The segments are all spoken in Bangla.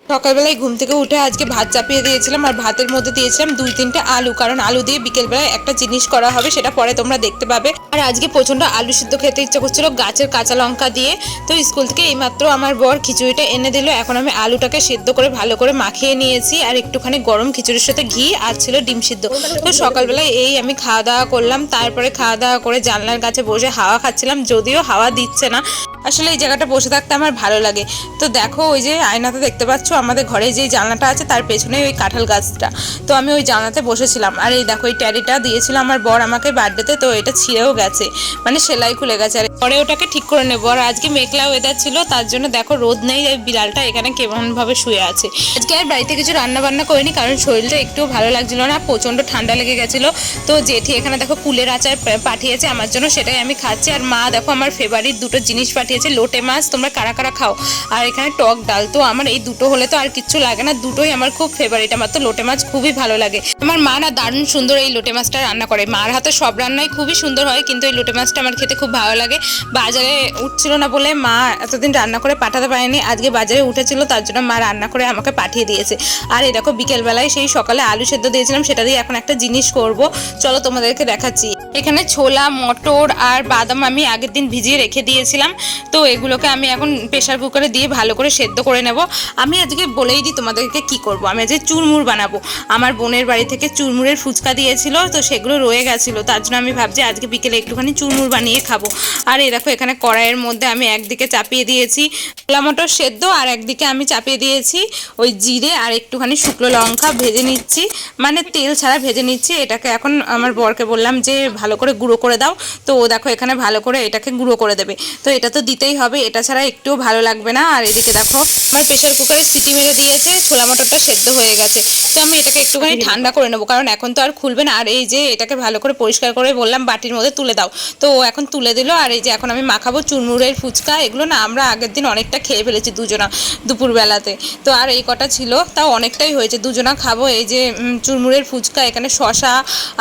সকালবেলায় ঘুম থেকে উঠে আজকে ভাত চাপিয়ে দিয়েছিলাম, আর ভাতের মধ্যে দিয়েছিলাম 2-3টে আলু, কারণ আলু দিয়ে বিকেলবেলায় একটা জিনিস করা হবে, সেটা পরে তোমরা দেখতে পাবে। আর আজকে প্রচণ্ড আলু সিদ্ধ খেতে ইচ্ছা করছিল গাছের কাঁচা লঙ্কা দিয়ে। তো স্কুল থেকে এইমাত্র আমার বর খিচুড়িটা এনে দিল। এখন আমি আলুটাকে সিদ্ধ করে ভালো করে মাখিয়ে নিয়েছি, আর একটুখানি গরম খিচুড়ির সাথে ঘি আর ছিল ডিম সিদ্ধ। তো সকালবেলায় এই আমি খাওয়া দাওয়া করলাম, তারপরে খাওয়া দাওয়া করে জানলার কাছে বসে হাওয়া খাচ্ছিলাম, যদিও হাওয়া দিচ্ছে না। আসলে এই জায়গাটা বসে থাকতে আমার ভালো লাগে। তো দেখো ওই যে আয়নাতে দেখতে পাচ্ছ আমাদের ঘরে যে জানলাটা আছে তার পেছনে ওই কাঁঠাল গাছটা, তো আমি ওই জানলাতে বসেছিলাম। আর এই দেখো এই ট্যারিটা দিয়েছিল আমার বর আমাকে বার্থডেতে, তো এটা ছিঁড়েও গেছে, মানে সেলাই খুলে গেছে। আর পরে ওটাকে ঠিক করে নেবো। আর আজকে মেঘলা ওয়েদার ছিল, তার জন্য দেখো রোদ নেই, এই বিড়ালটা এখানে কেমনভাবে শুয়ে আছে। আজকে আর বাড়িতে কিছু রান্না বান্না করিনি, কারণ শরীরটা একটু ভালো লাগছিল না, প্রচণ্ড ঠান্ডা লেগে গেছিলো। তো জেঠি এখানে দেখো কুলের আচার পাঠিয়েছে আমার জন্য, সেটাই আমি খাচ্ছি। আর মা দেখো আমার ফেভারিট দুটো জিনিস পাঠিয়েছে, লোটে মাছ, তোমরা কারা কারা খাও, আর এখানে টক ডাল। তো আমার এই দুটো হলে তো আর কিচ্ছু লাগে না, দুটোই আমার খুব ফেভারিট। আমার তো লোটে মাছ খুবই ভালো লাগে। আমার মা না দারুণ সুন্দর এই লোটে মাছটা রান্না করে। মার হাতে সব রান্নাই খুবই সুন্দর হয়, কিন্তু এই লোটে মাছটা আমার খেতে খুব ভালো লাগে। বাজারে উঠছিল না বলে মা এতদিন রান্না করে পাঠাতে পারেনি, আজকে বাজারে উঠেছিল, তার জন্য মা রান্না করে আমাকে পাঠিয়ে দিয়েছে। আর এই দেখো বিকেলবেলায় সেই সকালে আলু সেদ্ধ দিয়েছিলাম, সেটা দিয়ে এখন একটা জিনিস করব, চলো তোমাদেরকে দেখাচ্ছি। এখানে ছোলা, মটর আর বাদাম আমি আগের দিন ভিজিয়ে রেখে দিয়েছিলাম, তো এগুলোকে আমি এখন প্রেশার কুকারে দিয়ে ভালো করে সেদ্ধ করে নেব। আমি আজকে বলেই দিই তোমাদেরকে কি করব। আমি আজকে চুরমুর বানাবো। আমার বোনের বাড়ি থেকে চুরমুরের ফুচকা দিয়েছিল, তো সেগুলো রয়ে গেছিলো, তার জন্য আমি ভাবছি আজকে বিকেলে একটুখানি চুরমুর বানিয়ে খাবো। আর এই দেখো এখানে কড়াইয়ের মধ্যে আমি একদিকে চাপিয়ে দিয়েছি ছোলা মটর সেদ্ধ, আর একদিকে আমি চাপিয়ে দিয়েছি ওই জিরে আর একটুখানি শুকনো লঙ্কা ভেজে নিচ্ছি, মানে তেল ছাড়া ভেজে নিচ্ছি। এটাকে এখন আমার বরকে বললাম যে ভালো করে গুঁড়ো করে দাও, তো ও দেখো এখানে ভালো করে এটাকে গুঁড়ো করে দেবে। তো এটা তো দিতেই হবে, এটা ছাড়া একটুও ভালো লাগবে না। আর এদিকে দেখো আমার প্রেশার কুকারে সিটি মেরে দিয়েছে, ছোলা মটরটা সেদ্ধ হয়ে গেছে। তো আমি এটাকে একটুখানি ঠান্ডা করে নেবো, কারণ এখন তো আর খুলবে না। আর এই যে এটাকে ভালো করে পরিষ্কার করে বললাম বাটির মধ্যে তুলে দাও, তো ও এখন তুলে দিল। আর এই যে এখন আমি মাখাবো চুরমুরের ফুচকা। এগুলো না আমরা আগের দিন অনেকটা খেয়ে ফেলেছি দুজনা দুপুরবেলাতে, তো আর এই কটা ছিল, তাও অনেকটাই হয়েছে, দুজনা খাবো। এই যে চুরমুরের ফুচকা, এখানে শশা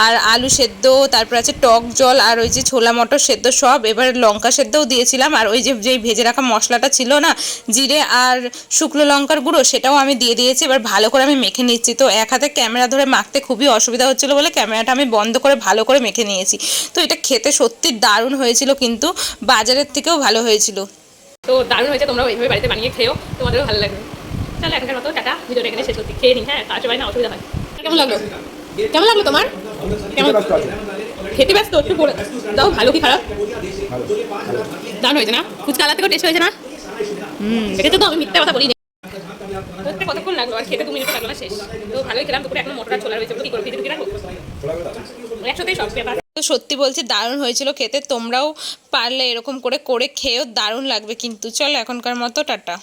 আর আলু সেদ্ধ, তারপর আছে টক জল, আর ওই যে ছোলা মটর সেদ্ধ সব, এবার লঙ্কা সেদ্ধও দিয়েছিলাম। আর ওই যে যেই ভেজে রাখা মশলাটা ছিল না, জিরে আর শুকনো লঙ্কার গুঁড়ো, সেটাও আমি দিয়ে দিয়েছি। এবার ভালো করে আমি মেখে নিচ্ছি। তো এক হাতে ক্যামেরা ধরে মাখতে খুবই অসুবিধা হচ্ছিলো বলে ক্যামেরাটা আমি বন্ধ করে ভালো করে মেখে নিয়েছি। তো এটা খেতে সত্যি দারুণ হয়েছিল, কিন্তু বাজারের থেকেও ভালো হয়েছিল। তো দারুণ হয়েছে, তোমরাও এইভাবে বাড়িতে বানিয়ে খেও, তোমাদেরও ভালো লাগবে। চলো এখনকার মতো টাটা, ভিডিওটা এখানে শেষ করছি, খেয়ে নিই। হ্যাঁ, তার সবাই না অসুবিধা হয়। কেমন লাগলো? কেমন লাগলো তোমার? কেমন খেতে ব্যস্ত একটু বলে দাও, ভালো কি খারাপ? দারুণ হয়েছে না? ফুচকা আলাদা থেকে টেস্ট হয়েছে না? দেখেছো তো, আমি মিথ্যা কথা বলিনি। কতক্ষণ লাগলো? আর খেতে 2 মিনিট লাগলো না, শেষ। তো ভালোই খেলাম। দুপুরে এখন মটর আর ছোলা রয়েছে, কি করবো? ভিজে রাখবো একসাথেই সব ব্যাপার। তো সত্যি বলছি দারুণ হয়েছিল খেতে, তোমরাও পারলে এরকম করে করে খেয়েও, দারুণ লাগবে কিন্তু। চলো এখনকার মতো টাটা।